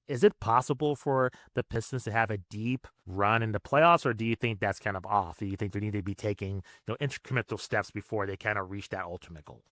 is it possible for the Pistons to have a deep run in the playoffs, or do you think that's kind of off? Do you think they need to be taking incremental steps before they kind of reach that ultimate goal?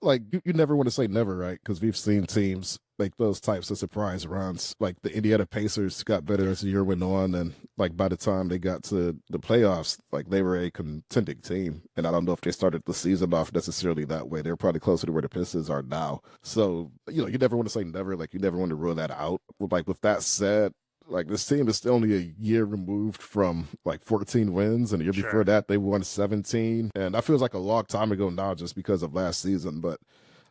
Like you never want to say never, right? Because we've seen teams make those types of surprise runs. Like the Indiana Pacers got better Yeah, as the year went on, and like by the time they got to the playoffs, like they were a contending team. And I don't know if they started the season off necessarily that way. They're probably closer to where the Pistons are now. So you never want to say never. Like you never want to rule that out. Like with that said, like this team is still only a year removed from like 14 wins, and the year before sure. that they won 17. And that feels like a long time ago now, just because of last season. But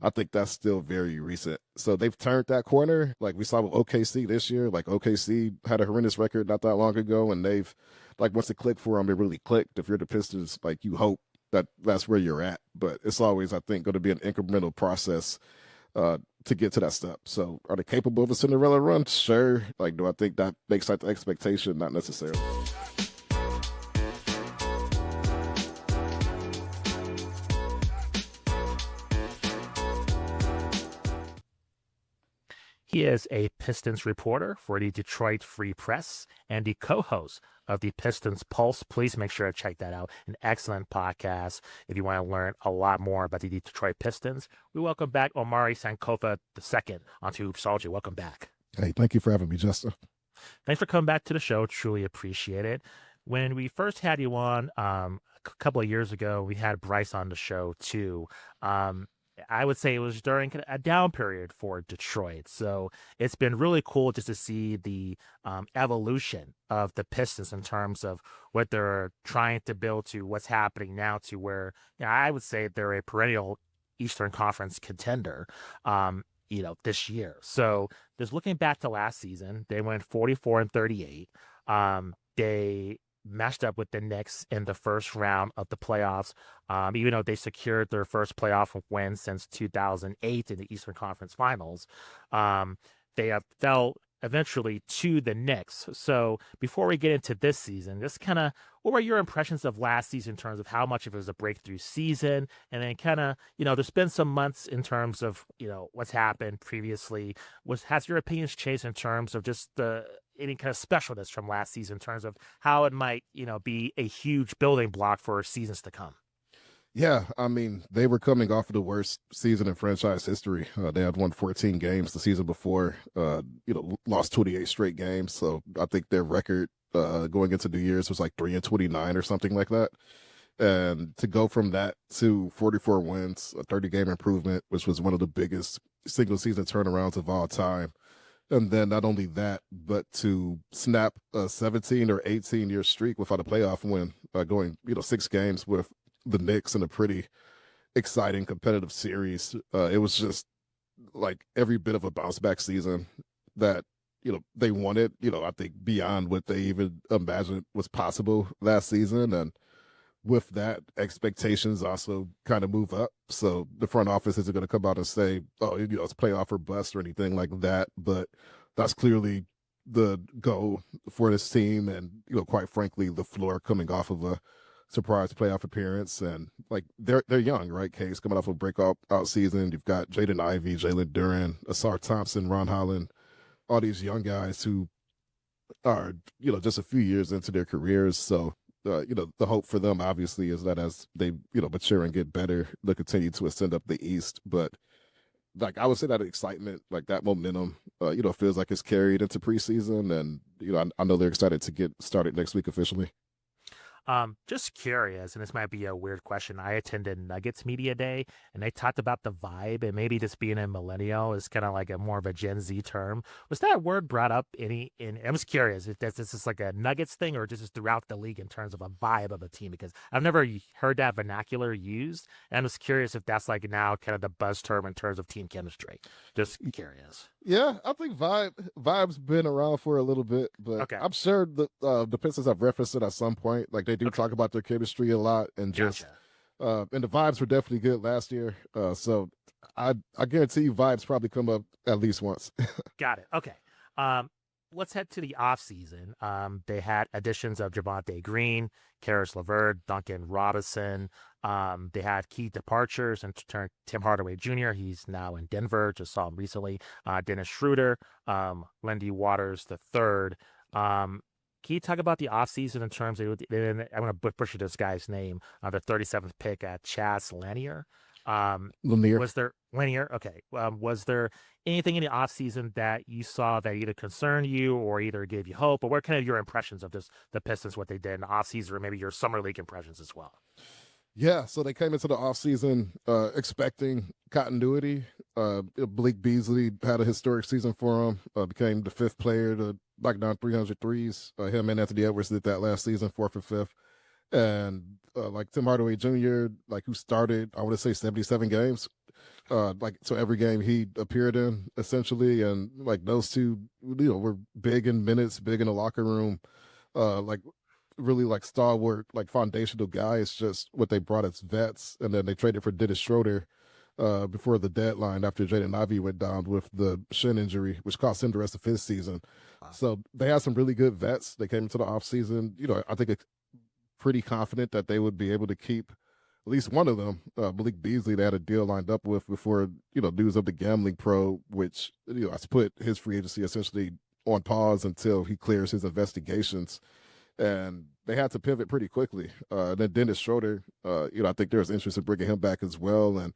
I think that's still very recent. So they've turned that corner. Like we saw with OKC this year. Like OKC had a horrendous record not that long ago, and they've like once it clicked for them, it really clicked. If you're the Pistons, like you hope that that's where you're at. But it's always, I think, going to be an incremental process to get to that step. So are they capable of a Cinderella run? Sure. Like, do I think that makes that the expectation? Not necessarily. He is a Pistons reporter for the Detroit Free Press and the co-host of the Pistons Pulse. Please make sure to check that out. An excellent podcast if you want to learn a lot more about the Detroit Pistons. We welcome back Omari Sankofa II onto Hoopsology. Welcome back. Hey, thank you for having me, Justin. Thanks for coming back to the show. Truly appreciate it. When we first had you on a couple of years ago, we had Bryce on the show too. I would say it was during a down period for Detroit. So it's been really cool just to see the evolution of the Pistons in terms of what they're trying to build to what's happening now to where I would say they're a perennial Eastern Conference contender. This year. So just looking back to last season, they went 44-38. They matched up with the Knicks in the first round of the playoffs, even though they secured their first playoff win since 2008 in the Eastern Conference Finals. They fell eventually to the Knicks. So before we get into this season, just kind of what were your impressions of last season in terms of how much of it was a breakthrough season? And then kind of, there's been some months in terms of, what's happened previously. Has your opinions changed in terms of just any kind of specialness from last season in terms of how it might, be a huge building block for seasons to come? Yeah, I mean, they were coming off of the worst season in franchise history. They had won 14 games the season before, lost 28 straight games. So I think their record going into New Year's was like 3-29 or something like that. And to go from that to 44 wins, a 30-game improvement, which was one of the biggest single season turnarounds of all time. And then not only that, but to snap a 17 or 18-year streak without a playoff win, going 6 games with the Knicks in a pretty exciting competitive series. It was just like every bit of a bounce back season that they wanted. I think beyond what they even imagined was possible last season, and with that, expectations also kind of move up. So the front office isn't going to come out and say, "Oh, it's playoff or bust" or anything like that. But that's clearly the goal for this team, and quite frankly, the floor coming off of a surprise playoff appearance. And like they're young, right? Case coming off a breakout out season. You've got Jaden Ivey, Jalen Duran, Asar Thompson, Ron Holland, all these young guys who are just a few years into their careers. So the hope for them obviously is that as they mature and get better, they'll continue to ascend up the East. But like I would say that excitement, like that momentum, feels like it's carried into preseason, and I know they're excited to get started next week officially. Just curious, and this might be a weird question. I attended Nuggets Media Day, and they talked about the vibe, and maybe just being a millennial is kind of like a more of a Gen Z term. Was that word brought up I was curious if this is like a Nuggets thing or just throughout the league in terms of a vibe of a team, because I've never heard that vernacular used, and I'm just curious if that's like now kind of the buzz term in terms of team chemistry. Just curious. Yeah, I think vibe's been around for a little bit, but Okay, I'm sure the Pistons have referenced it at some point. Like they do okay, talk about their chemistry a lot, and just gotcha. and the vibes were definitely good last year. So I guarantee you vibes probably come up at least once. Got it. Okay. Um, let's head to the offseason. They had additions of Javonte Green, Caris LeVert, Duncan Robinson. They had key departures and turned Tim Hardaway Jr. He's now in Denver. Just saw him recently. Dennis Schroeder, Lindy Waters the third. Can you talk about the offseason in terms of, I'm going to butcher this guy's name, the 37th pick at Chaz Lanier. Lanier. Was there Lanier? Okay. Was there anything in the offseason that you saw that either concerned you or either gave you hope? Or what kind of your impressions of the Pistons, what they did in the offseason, or maybe your summer league impressions as well? Yeah, so they came into the offseason expecting continuity. Blake Beasley had a historic season for him, became the fifth player to knock down 300 threes. Him and Anthony Edwards did that last season, fourth and fifth. And like Tim Hardaway Jr., like who started, I want to say 77 games. Like so every game he appeared in essentially, and like those two, were big in minutes, big in the locker room. Like really like stalwart, like foundational guys. Just what they brought as vets, and then they traded for Dennis Schroeder before the deadline after Jaden Ivey went down with the shin injury, which cost him the rest of his season. Wow. So they had some really good vets. They came into the offseason, I think pretty confident that they would be able to keep at least one of them. Malik Beasley, they had a deal lined up with before, news of the gambling pro, which, has put his free agency essentially on pause until he clears his investigations. And they had to pivot pretty quickly. Then Dennis Schroeder, I think there's interest in bringing him back as well. And,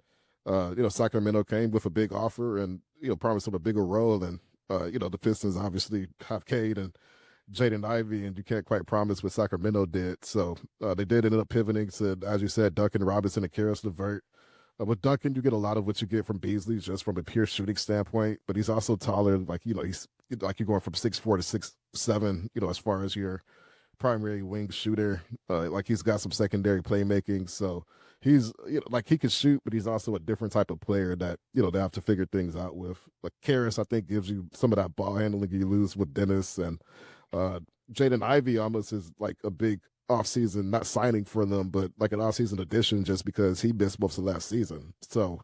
Sacramento came with a big offer and, promised him a bigger role. And, the Pistons obviously have Cade and Jaden Ivey, and you can't quite promise what Sacramento did. So they did end up pivoting to, as you said, Duncan Robinson and Caris LeVert. With Duncan, you get a lot of what you get from Beasley just from a pure shooting standpoint, but he's also taller. Like, he's like you're going from 6'4" to 6'7", as far as your primary wing shooter. Like he's got some secondary playmaking. So he's, like he can shoot, but he's also a different type of player that, they have to figure things out with. Like Caris, I think, gives you some of that ball handling you lose with Dennis, and Jaden Ivey almost is like a big offseason, not signing for them, but like an offseason addition just because he missed most of last season. So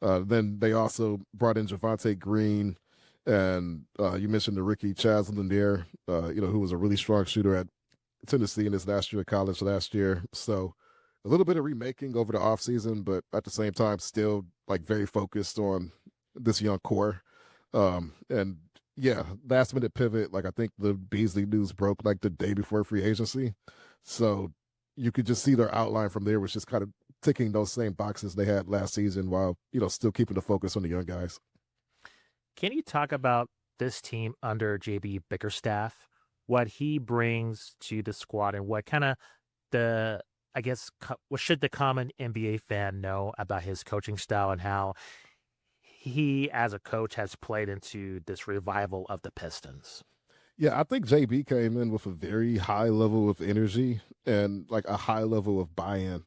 then they also brought in Javonte Green, and you mentioned the Ricky Chaz Lanier, who was a really strong shooter at Tennessee in his last year of college last year. So a little bit of remaking over the offseason, but at the same time, still like very focused on this young core. And yeah, last minute pivot. Like I think the Beasley news broke like the day before free agency. So you could just see their outline from there, which is kind of ticking those same boxes they had last season while, still keeping the focus on the young guys. Can you talk about this team under JB Bickerstaff, what he brings to the squad, and what kind of the, I guess, what should the common NBA fan know about his coaching style and how he, as a coach, has played into this revival of the Pistons? Yeah, I think JB came in with a very high level of energy and like a high level of buy-in.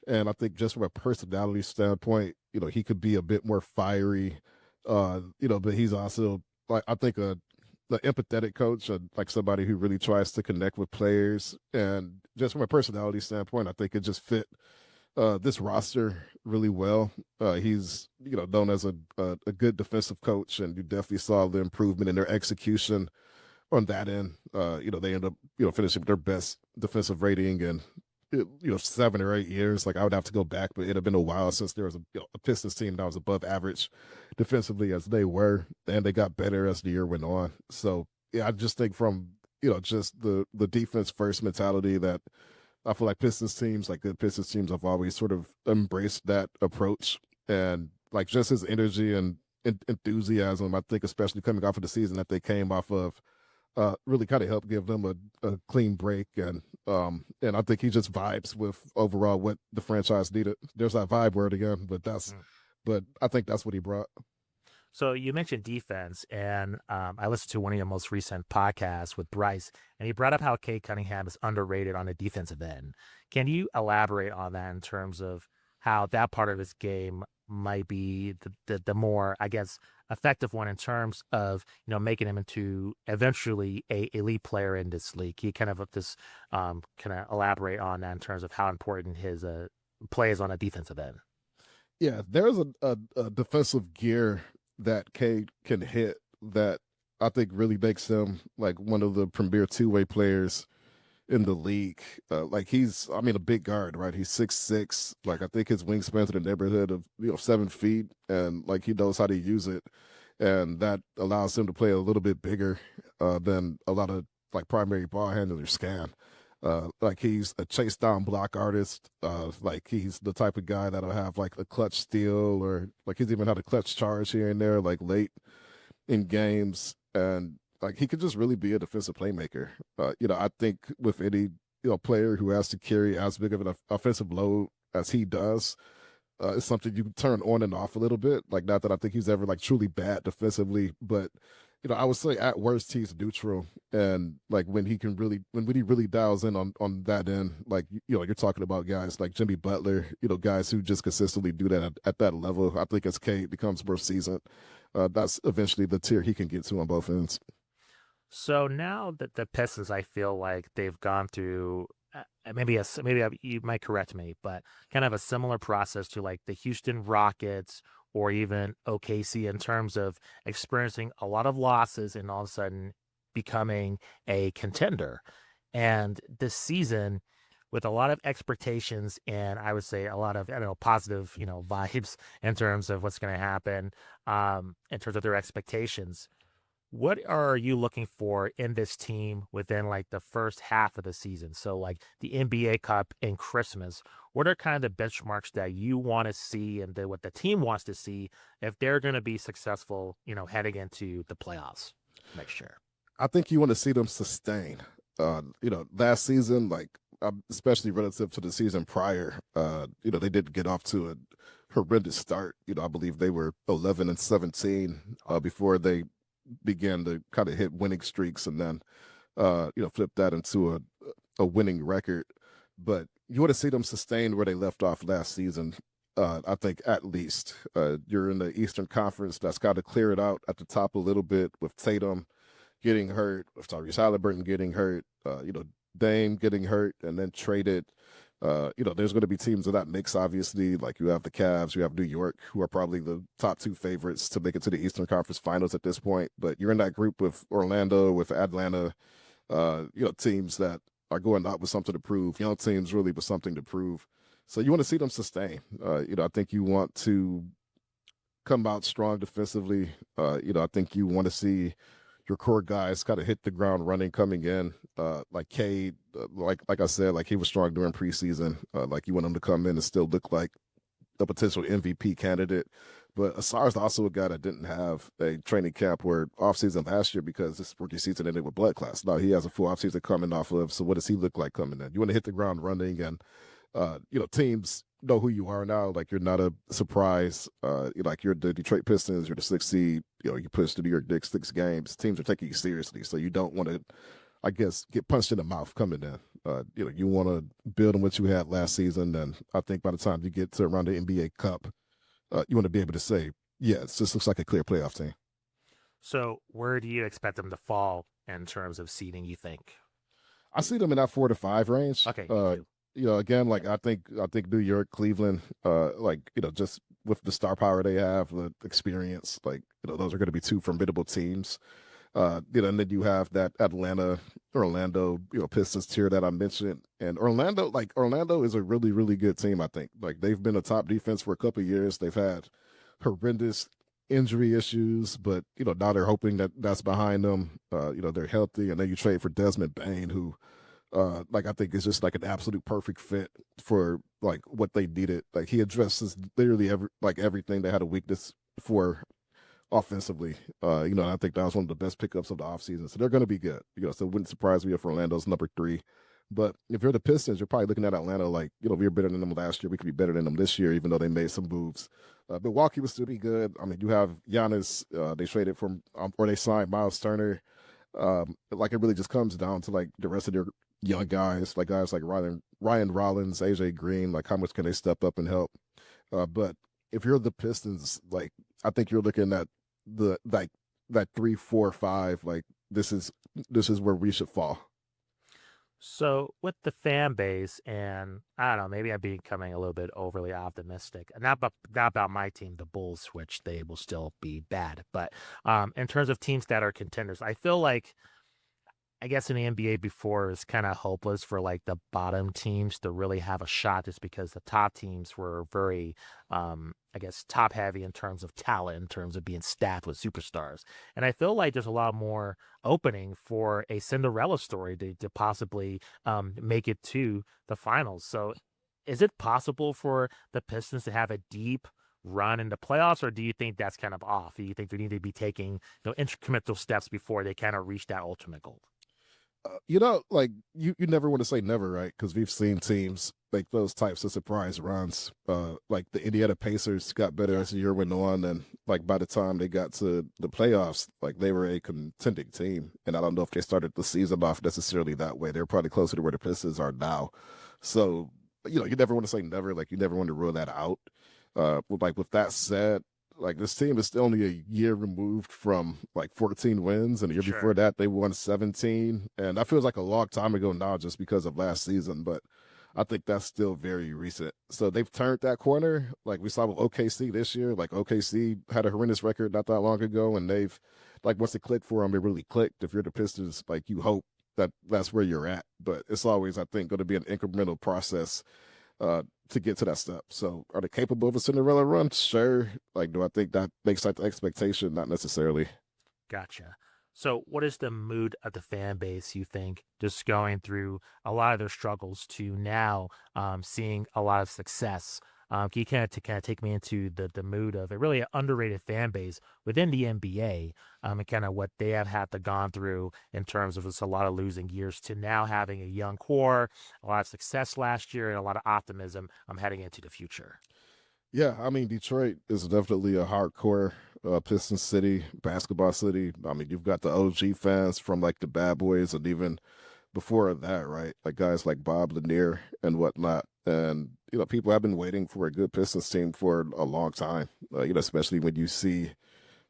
And I think just from a personality standpoint, he could be a bit more fiery, but he's also like, I think the empathetic coach, like somebody who really tries to connect with players. And just from a personality standpoint, I think it just fit this roster really well. He's, known as a good defensive coach, and you definitely saw the improvement in their execution on that end. They end up, finishing with their best defensive rating in, 7 or 8 years. Like I would have to go back, but it had been a while since there was a Pistons team that was above average defensively as they were, and they got better as the year went on. So yeah, I just think from, just the defense first mentality that I feel like Pistons teams, like good Pistons teams, have always sort of embraced that approach, and like just his energy and enthusiasm. I think especially coming off of the season that they came off of, really kind of helped give them a clean break, and I think he just vibes with overall what the franchise needed. There's that vibe word again, but I think that's what he brought. So you mentioned defense, and I listened to one of your most recent podcasts with Bryce, and he brought up how Cade Cunningham is underrated on the defensive end. Can you elaborate on that in terms of how that part of his game might be the more, I guess, effective one in terms of making him into eventually a elite player in this league? Can you kind of elaborate on that in terms of how important his play is on a defensive end? Yeah, there's a defensive gear that Cade can hit that I think really makes him like one of the premier two-way players in the league. Like he's, I mean, a big guard, right? He's 6'6". Like I think his wingspan's in the neighborhood of 7 feet, and like he knows how to use it, and that allows him to play a little bit bigger than a lot of like primary ball handlers can. Like he's a chase down block artist. Like he's the type of guy that'll have like a clutch steal, or like he's even had a clutch charge here and there, like late in games, and like he could just really be a defensive playmaker. I think with any player who has to carry as big of an offensive load as he does, it's something you can turn on and off a little bit. Like not that I think he's ever like truly bad defensively, but I would say at worst he's neutral. And like when he really dials in on that end, like you're talking about guys like Jimmy Butler, guys who just consistently do that at that level. I think as Cade becomes more seasoned, that's eventually the tier he can get to on both ends. So now that the Pistons, I feel like they've gone through you might correct me, but kind of a similar process to like the Houston Rockets or even OKC in terms of experiencing a lot of losses and all of a sudden becoming a contender. And this season, with a lot of expectations and I would say a lot of, I don't know, positive, vibes in terms of what's going to happen, in terms of their expectations. What are you looking for in this team within like the first half of the season? So like the NBA Cup and Christmas, what are kind of the benchmarks that you want to see and what the team wants to see if they're going to be successful, heading into the playoffs next year? I think you want to see them sustain. Last season, like especially relative to the season prior, they didn't get off to a horrendous start. I believe they were 11-17 before they began to kind of hit winning streaks, and then flip that into a winning record. But you want to see them sustain where they left off last season. I think at least you're in the Eastern Conference. That's got to clear it out at the top a little bit with Tatum getting hurt, with Tyrese Halliburton getting hurt, Dame getting hurt and then traded. There's going to be teams in that mix, obviously. Like you have the Cavs, you have New York, who are probably the top two favorites to make it to the Eastern Conference Finals at this point. But you're in that group with Orlando, with Atlanta, teams that are going out with something to prove, young teams really with something to prove. So you want to see them sustain. I think you want to come out strong defensively. I think you want to see your core guys kind of hit the ground running coming in. Like Cade, like I said, like he was strong during preseason. Like you want him to come in and still look like a potential MVP candidate. But Asar's also a guy that didn't have a training camp or offseason last year because this rookie season ended with blood clots. Now he has a full offseason coming off of. So what does he look like coming in? You want to hit the ground running, and teams know who you are now. Like you're not a surprise. Like you're the Detroit Pistons, you're the sixth seed. You push the New York Knicks 6 games. Teams are taking you seriously, so you don't want to, I guess, get punched in the mouth coming in. You want to build on what you had last season, and I think by the time you get to around the NBA Cup, you want to be able to say, yes, this looks like a clear playoff team. So where do you expect them to fall in terms of seeding, you think? I see them in that 4 to 5 range. Okay, me too. Again, like I think New York, Cleveland, like just with the star power they have, the experience, like those are going to be two formidable teams. And then you have that Atlanta, Orlando, Pistons tier that I mentioned, and Orlando is a really, really good team. I think like they've been a top defense for a couple of years. They've had horrendous injury issues, but now they're hoping that that's behind them. They're healthy, and then you trade for Desmond Bain, who like I think is just like an absolute perfect fit for like what they needed. Like he addresses literally everything they had a weakness for offensively. And I think that was one of the best pickups of the offseason. So they're going to be good. So it wouldn't surprise me if Orlando's number 3. But if you're the Pistons, you're probably looking at Atlanta like, we were better than them last year. We could be better than them this year, even though they made some moves. Milwaukee would still be good. I mean, you have Giannis. They traded from, or they signed Miles Turner. Like it really just comes down to like the rest of their young guys like Ryan Rollins, AJ Green. Like how much can they step up and help? But if you're the Pistons, like I think you're looking at the that 3, 4, 5. Like this is where we should fall. So with the fan base, and I don't know, maybe I'm becoming a little bit overly optimistic. Not about my team, the Bulls, which they will still be bad. But in terms of teams that are contenders, I feel like I guess in the NBA before it's kind of hopeless for like the bottom teams to really have a shot just because the top teams were very, I guess, top heavy in terms of talent, in terms of being staffed with superstars. And I feel like there's a lot more opening for a Cinderella story to possibly make it to the finals. So is it possible for the Pistons to have a deep run in the playoffs, or do you think that's kind of off? Do you think they need to be taking incremental steps before they kind of reach that ultimate goal? Like you never want to say never, right? Because we've seen teams make those types of surprise runs. Like the Indiana Pacers got better Yeah, as the year went on, and like by the time they got to the playoffs, like they were a contending team. And I don't know if they started the season off necessarily that way. They're probably closer to where the Pistons are now. So you never want to say never. Like you never want to rule that out. With that said, like this team is still only a year removed from like 14 wins, and the year before sure. that they won 17. And that feels like a long time ago now, just because of last season. But I think that's still very recent. So they've turned that corner, like we saw with OKC this year. Like OKC had a horrendous record not that long ago, and they've like once it clicked for them, it really clicked. If you're the Pistons, like you hope that that's where you're at, but it's always, I think, going to be an incremental process to get to that step. So are they capable of a Cinderella run? Sure. Like, do I think that makes that the expectation? Not necessarily. Gotcha. So, what is the mood of the fan base, you think, just going through a lot of their struggles to now seeing a lot of success? Can you kind of take me into the mood of a really underrated fan base within the NBA, and kind of what they have had to gone through in terms of just a lot of losing years to now having a young core, a lot of success last year, and a lot of optimism heading into the future. Yeah, I mean, Detroit is definitely a hardcore Pistons city, basketball city. I mean, you've got the OG fans from like the Bad Boys and even before that, right? Like guys like Bob Lanier and whatnot. And, people have been waiting for a good Pistons team for a long time, especially when you see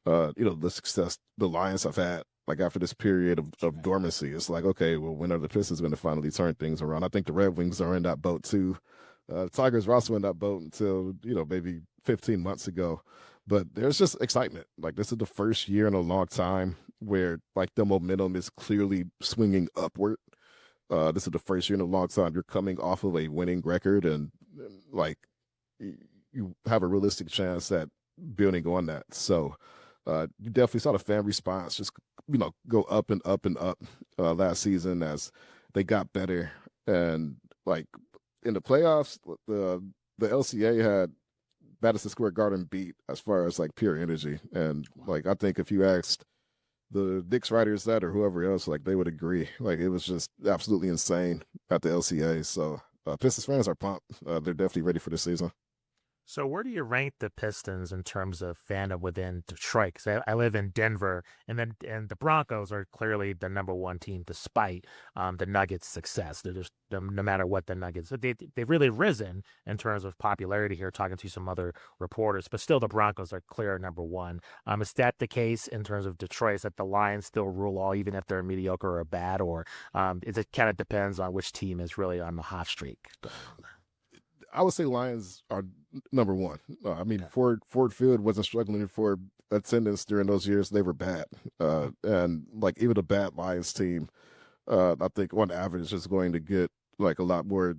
the success the Lions have had. Like after this period of Right. dormancy, it's like, okay, well, when are the Pistons going to finally turn things around? I think the Red Wings are in that boat too. The Tigers were also in that boat until, maybe 15 months ago. But there's just excitement. Like this is the first year in a long time where like the momentum is clearly swinging upward. This is the first year in a long time you're coming off of a winning record, and like you have a realistic chance at building on that. So you definitely saw the fan response just go up and up and up last season as they got better. And like in the playoffs, the LCA had Madison Square Garden beat as far as like pure energy. And Wow. like I think if you asked the Knicks writers that or whoever else, like they would agree. Like it was just absolutely insane at the LCA. So Pistons fans are pumped. They're definitely ready for the season. So where do you rank the Pistons in terms of fandom within Detroit? Because I live in Denver, and the Broncos are clearly the number one team despite the Nuggets' success. They're just no matter what the Nuggets, they've really risen in terms of popularity here. Talking to some other reporters, but still the Broncos are clear number one. Is that the case in terms of Detroit? Is that the Lions still rule all, even if they're mediocre or bad, or is it kind of depends on which team is really on the hot streak going on I would say Lions are number one. I mean, there? Ford Field wasn't struggling for attendance during those years. They were bad, Okay. and like even a bad Lions team, I think on average is going to get like a lot more,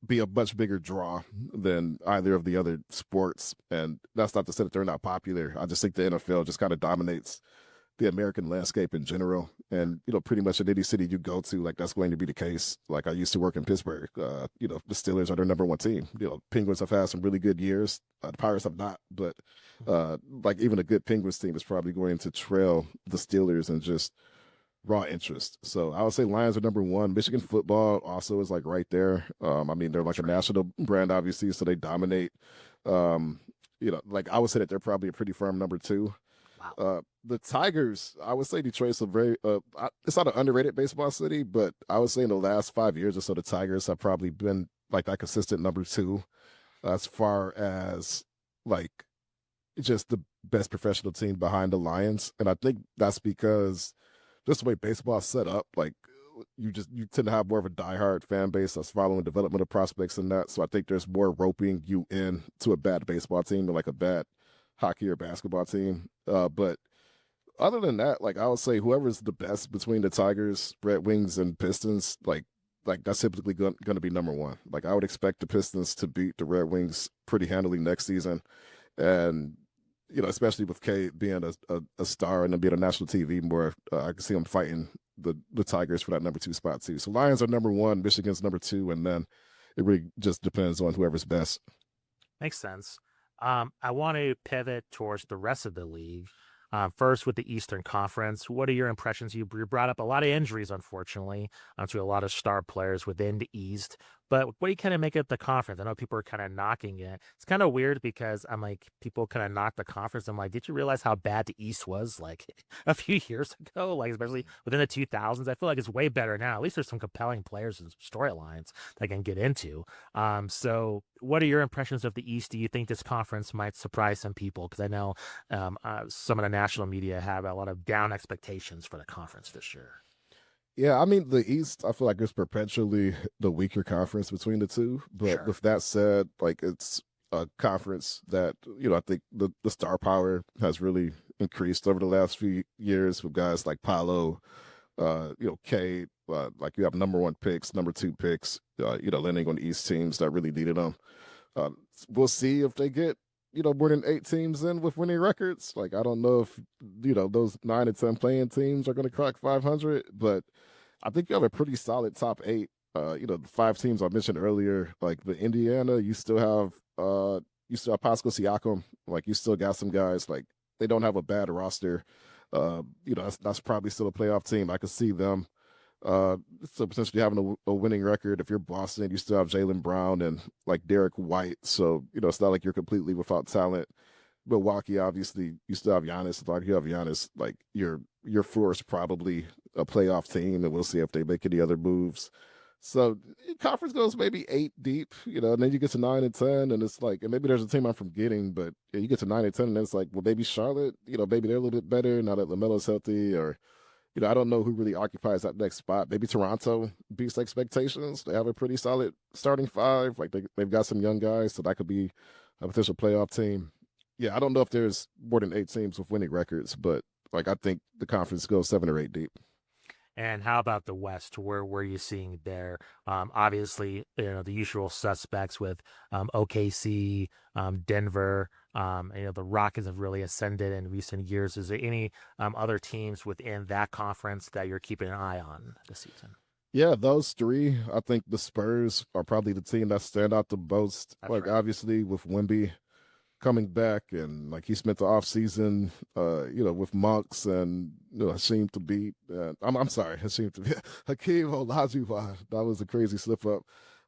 be a much bigger draw than either of the other sports. And that's not to say that they're not popular. I just think the NFL just kind of dominates the American landscape in general. And, pretty much in any city you go to, like that's going to be the case. Like I used to work in Pittsburgh. The Steelers are their number one team. Penguins have had some really good years. The Pirates have not, but like even a good Penguins team is probably going to trail the Steelers and just raw interest. So I would say Lions are number one. Michigan football also is like right there. I mean, they're like That's a right. national brand, obviously, so they dominate. Um, like I would say that they're probably a pretty firm number two. Wow. The Tigers, I would say Detroit's a very, it's not an underrated baseball city, but I would say in the last 5 years or so, the Tigers have probably been like that consistent number two as far as like just the best professional team behind the Lions. And I think that's because just the way baseball is set up, like you tend to have more of a diehard fan base that's following development of prospects than that. So I think there's more roping you in to a bad baseball team than like a bad hockey or basketball team. But other than that, like I would say whoever's the best between the Tigers, Red Wings, and Pistons, like that's typically going to be number one. Like I would expect the Pistons to beat the Red Wings pretty handily next season, and especially with Cade being a star and then being on national TV more, I can see him fighting the Tigers for that number two spot too. So Lions are number one, Michigan's number two, and then it really just depends on whoever's best. Makes sense. I want to pivot towards the rest of the league. First, with the Eastern Conference, what are your impressions? You brought up a lot of injuries, unfortunately, to a lot of star players within the East. But what do you kind of make of the conference? I know people are kind of knocking it. It's kind of weird because I'm like, people kind of knock the conference. I'm like, did you realize how bad the East was like a few years ago? Like, especially within the 2000s, I feel like it's way better now. At least there's some compelling players and storylines that I can get into. So what are your impressions of the East? Do you think this conference might surprise some people? Because I know some of the national media have a lot of down expectations for the conference this year. Yeah, I mean the East, I feel like it's perpetually the weaker conference between the two. But Sure. with that said, like it's a conference that I think the star power has really increased over the last few years with guys like Paolo, Cade, like you have number one picks, number two picks, landing on the East teams that really needed them. We'll see if they get more than 8 teams in with winning records. Like I don't know if those 9 and 10 playing teams are going to crack 500, but I think you have a pretty solid top eight. The 5 teams I mentioned earlier, like the Indiana, you still have Pascal Siakam. Like you still got some guys like they don't have a bad roster. That's probably still a playoff team. I could see them uh, so potentially having a winning record. If you're Boston, you still have Jaylen Brown and like Derek White. So, it's not like you're completely without talent. Milwaukee, obviously, you still have Giannis. Like you have Giannis, like your floor is probably a playoff team, and we'll see if they make any other moves. So conference goes maybe 8 deep, and then you get to 9 and 10, and it's like, and maybe there's a team I'm forgetting, but yeah, you get to 9 and 10, and then it's like, well, maybe Charlotte, maybe they're a little bit better now that LaMelo's healthy, or I don't know who really occupies that next spot. Maybe Toronto beats expectations. They have a pretty solid starting five. Like they've got some young guys, so that could be a potential playoff team. Yeah, I don't know if there's more than 8 teams with winning records, but like I think the conference goes 7 or 8 deep. And how about the West? Where were you seeing there? Obviously, the usual suspects with OKC, Denver. The Rockets have really ascended in recent years. Is there any other teams within that conference that you're keeping an eye on this season? Yeah, those three. I think the Spurs are probably the team that stand out the most. That's Like right. obviously with Wemby coming back and like he spent the off season with Monks and Hakeem to beat I'm sorry, Hakeem to beat Hakeem Olajuwon. That was a crazy slip up.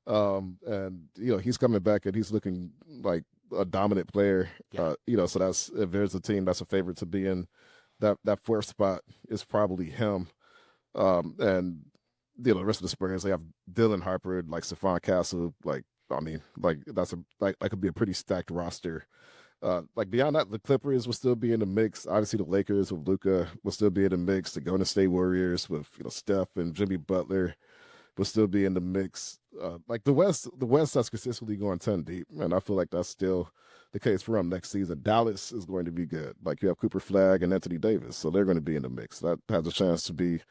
And he's coming back and he's looking like a dominant player. Yeah. So that's if there's a team that's a favorite to be in that fourth spot is probably him. And the rest of the Spurs, they have Dylan Harper, like Stephon Castle, like I mean, like that's a like that could be a pretty stacked roster. Like beyond that, the Clippers will still be in the mix. Obviously, the Lakers with Luca will still be in the mix. The Golden State Warriors with Steph and Jimmy Butler will still be in the mix. Like the West that's consistently going 10 deep, and I feel like that's still the case for them next season. Dallas is going to be good. Like you have Cooper Flag and Anthony Davis, so they're going to be in the mix. That has a chance to be,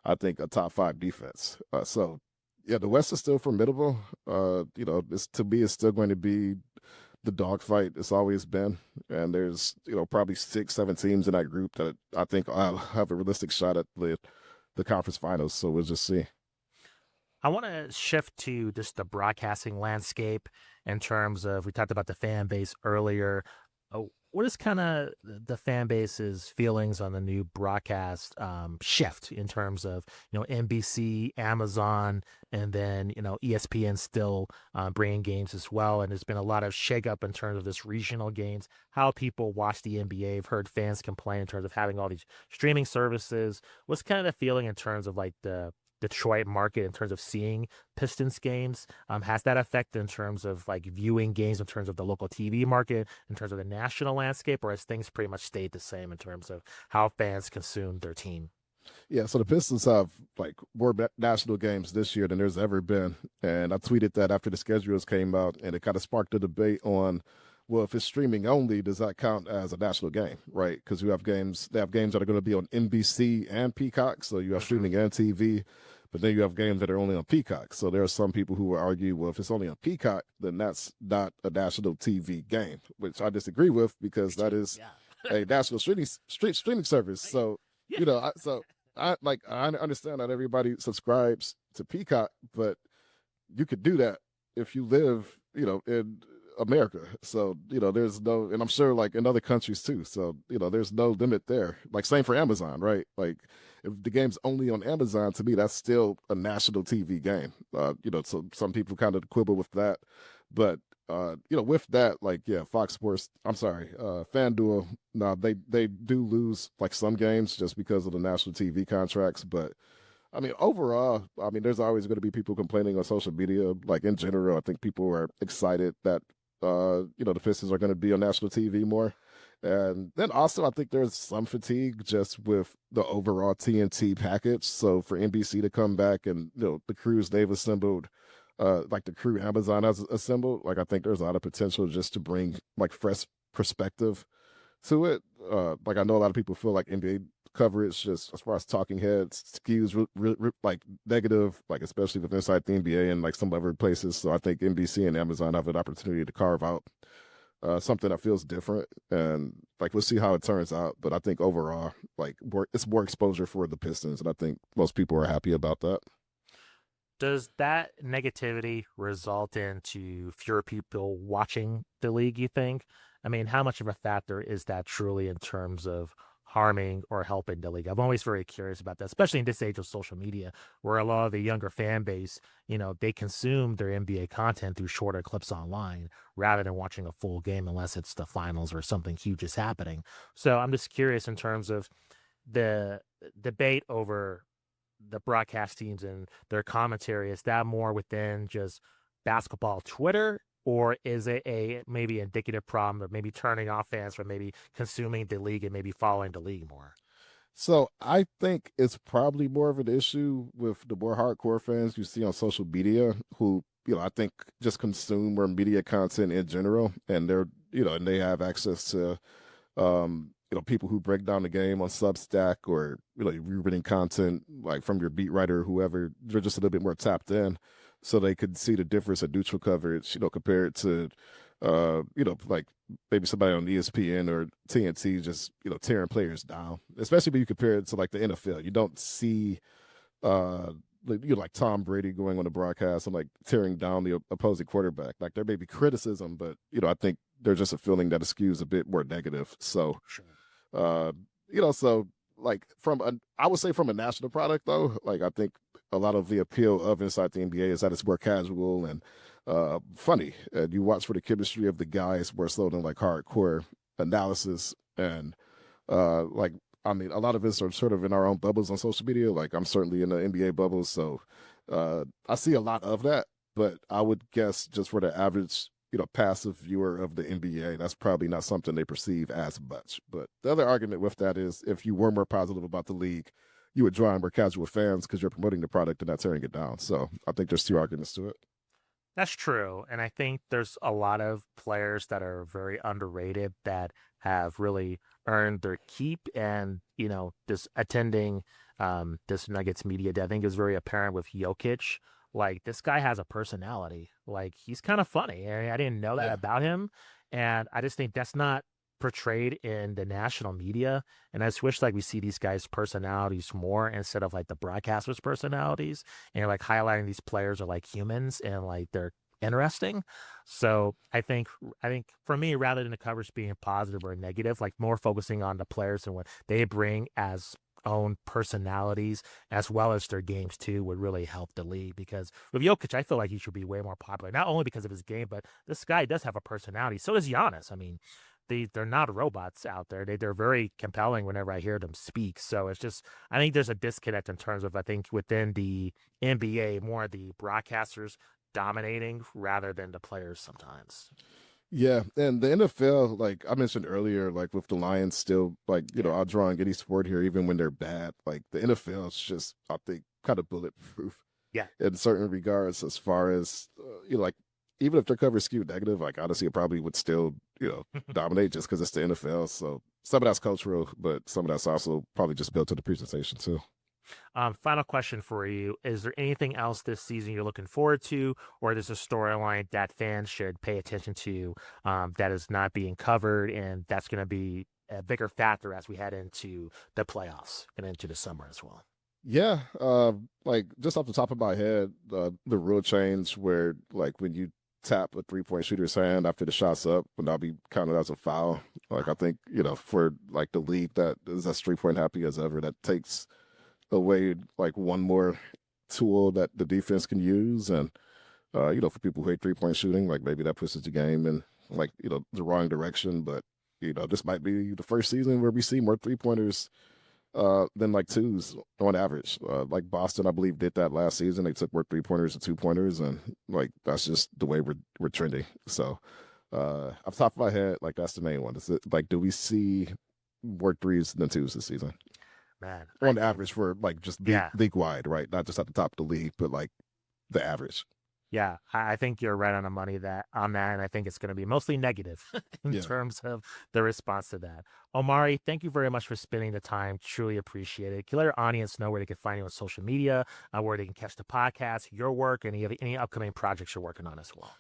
I think, a top 5 defense. So yeah, the West is still formidable. It's to me, it's still going to be the dogfight it's always been. And there's, probably 6, 7 teams in that group that I think I'll have a realistic shot at the conference finals. So we'll just see. I want to shift to just the broadcasting landscape in terms of we talked about the fan base earlier. What is kind of the fan base's feelings on the new broadcast shift in terms of NBC, Amazon, and then ESPN still bringing games as well, and there's been a lot of shakeup in terms of this regional games, how people watch the NBA. I've heard fans complain in terms of having all these streaming services. What's kind of the feeling in terms of like the Detroit market in terms of seeing Pistons games? Has that affected in terms of like viewing games in terms of the local TV market, in terms of the national landscape, or has things pretty much stayed the same in terms of how fans consume their team? Yeah, so the Pistons have like more national games this year than there's ever been, and I tweeted that after the schedules came out, and it kind of sparked a debate on, well, if it's streaming only, does that count as a national game, right? Because you have games, they have games that are going to be on NBC and Peacock, so you have Hmm. streaming and TV, but then you have games that are only on Peacock. So there are some people who will argue, well, if it's only on Peacock, then that's not a national TV game, which I disagree with Me because that too. is Yeah. a national streaming service. Right. So Yeah. I understand that everybody subscribes to Peacock, but you could do that if you live, in America. So, there's no, and I'm sure like in other countries too. So, there's no limit there. Like same for Amazon, right? Like if the game's only on Amazon, to me, that's still a national TV game. So some people kind of quibble with that, but with that, like yeah, Fox Sports, I'm sorry, FanDuel, no, they do lose like some games just because of the national TV contracts, but I mean, overall, I mean, there's always going to be people complaining on social media. Like in general, I think people are excited that the Pistons are going to be on national TV more. And then also, I think there's some fatigue just with the overall TNT package. So for NBC to come back and the crews they've assembled, like the crew Amazon has assembled, like I think there's a lot of potential just to bring like fresh perspective to it. Like I know a lot of people feel like NBA coverage, just as far as talking heads, skews like negative, like especially with inside the NBA and like some other places. So I think NBC and Amazon have an opportunity to carve out something that feels different, and like we'll see how it turns out. But I think overall, like it's more exposure for the Pistons, and I think most people are happy about that. Does that negativity result into fewer people watching the league, you think? I mean, how much of a factor is that truly in terms of harming or helping the league? I'm always very curious about that, especially in this age of social media, where a lot of the younger fan base, they consume their NBA content through shorter clips online rather than watching a full game unless it's the finals or something huge is happening. So I'm just curious in terms of the debate over the broadcast teams and their commentary, is that more within just basketball Twitter, or is it a maybe indicative problem of maybe turning off fans from maybe consuming the league and maybe following the league more? So I think it's probably more of an issue with the more hardcore fans you see on social media who, I think just consume more media content in general, and and they have access to people who break down the game on Substack or rereading content like from your beat writer or whoever. They're just a little bit more tapped in, so they could see the difference in neutral coverage, compared to like maybe somebody on ESPN or TNT just tearing players down. Especially when you compare it to like the NFL, you don't see like Tom Brady going on the broadcast and like tearing down the opposing quarterback. Like there may be criticism, but I think there's just a feeling that it skews a bit more negative. So Sure. uh, so like I would say from a national product though, like I think a lot of the appeal of Inside the NBA is that it's more casual and funny, and you watch for the chemistry of the guys more so than like hardcore analysis. And like I mean, a lot of us are sort of in our own bubbles on social media. Like I'm certainly in the NBA bubble, so I see a lot of that. But I would guess just for the average passive viewer of the NBA, that's probably not something they perceive as much. But the other argument with that is if you were more positive about the league, you would draw in more casual fans because you're promoting the product and not tearing it down. So I think there's two arguments to it. That's true. And I think there's a lot of players that are very underrated that have really earned their keep. And, this attending this Nuggets media day, I think is very apparent with Jokic. Like, this guy has a personality. Like, he's kind of funny. I didn't know that Yeah. about him. And I just think that's not portrayed in the national media. And I just wish like we see these guys' personalities more instead of like the broadcasters' personalities, and you're like highlighting these players are like humans and like they're interesting. So I think for me, rather than the coverage being positive or negative, like more focusing on the players and what they bring as own personalities as well as their games too would really help the league. Because with Jokic, I feel like he should be way more popular, not only because of his game, but this guy does have a personality. So does Giannis. I mean, they're not robots out there. They're very compelling whenever I hear them speak. So it's just I think there's a disconnect in terms of I think within the NBA more the broadcasters dominating rather than the players sometimes. Yeah, and the NFL, like I mentioned earlier, like with the Lions still like, Yeah. outdrawing any sport here, even when they're bad. Like the NFL is just, I think, kind of bulletproof Yeah. in certain regards as far as like even if their coverage skewed negative, like honestly, it probably would still dominate just because it's the NFL. So some of that's cultural, but some of that's also probably just built to the presentation too. Final question for you. Is there anything else this season you're looking forward to, or there's a storyline that fans should pay attention to that is not being covered, and that's going to be a bigger factor as we head into the playoffs and into the summer as well? Yeah, like just off the top of my head, the rule change where like when you tap a 3-point shooter's hand after the shot's up would not be counted as a foul. Like I think, for like the league that is as 3-point happy as ever, that takes away like one more tool that the defense can use. And for people who hate 3-point shooting, like maybe that pushes the game in like, the wrong direction. But, this might be the first season where we see more 3-pointers than like twos on average. Like Boston, I believe, did that last season. They took more 3-pointers and 2-pointers, and like that's just the way we're trending. So, off the top of my head, like that's the main one. Is it like do we see more threes than twos this season Man, I on think, average for like just yeah. league wide, right? Not just at the top of the league, but like the average. Yeah, I think you're right on the money that on that, and I think it's going to be mostly negative in Yeah, terms of the response to that. Omari, thank you very much for spending the time. Truly appreciate it. Can you let our audience know where they can find you on social media, where they can catch the podcast, your work, any upcoming projects you're working on as well?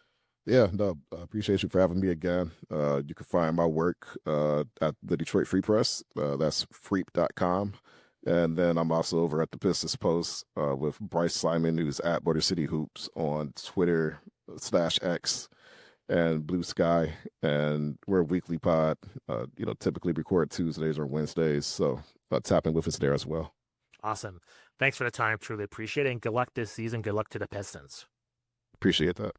yeah. No, I appreciate you for having me again. You can find my work at the Detroit Free Press. That's freep.com. And then I'm also over at the Pistons Pulse with Bryce Simon, who's at Border City Hoops on Twitter/X and Blue Sky. And we're a weekly pod, typically record Tuesdays or Wednesdays. So tap in with us there as well. Awesome. Thanks for the time. Truly appreciate it. And good luck this season. Good luck to the Pistons. Appreciate that.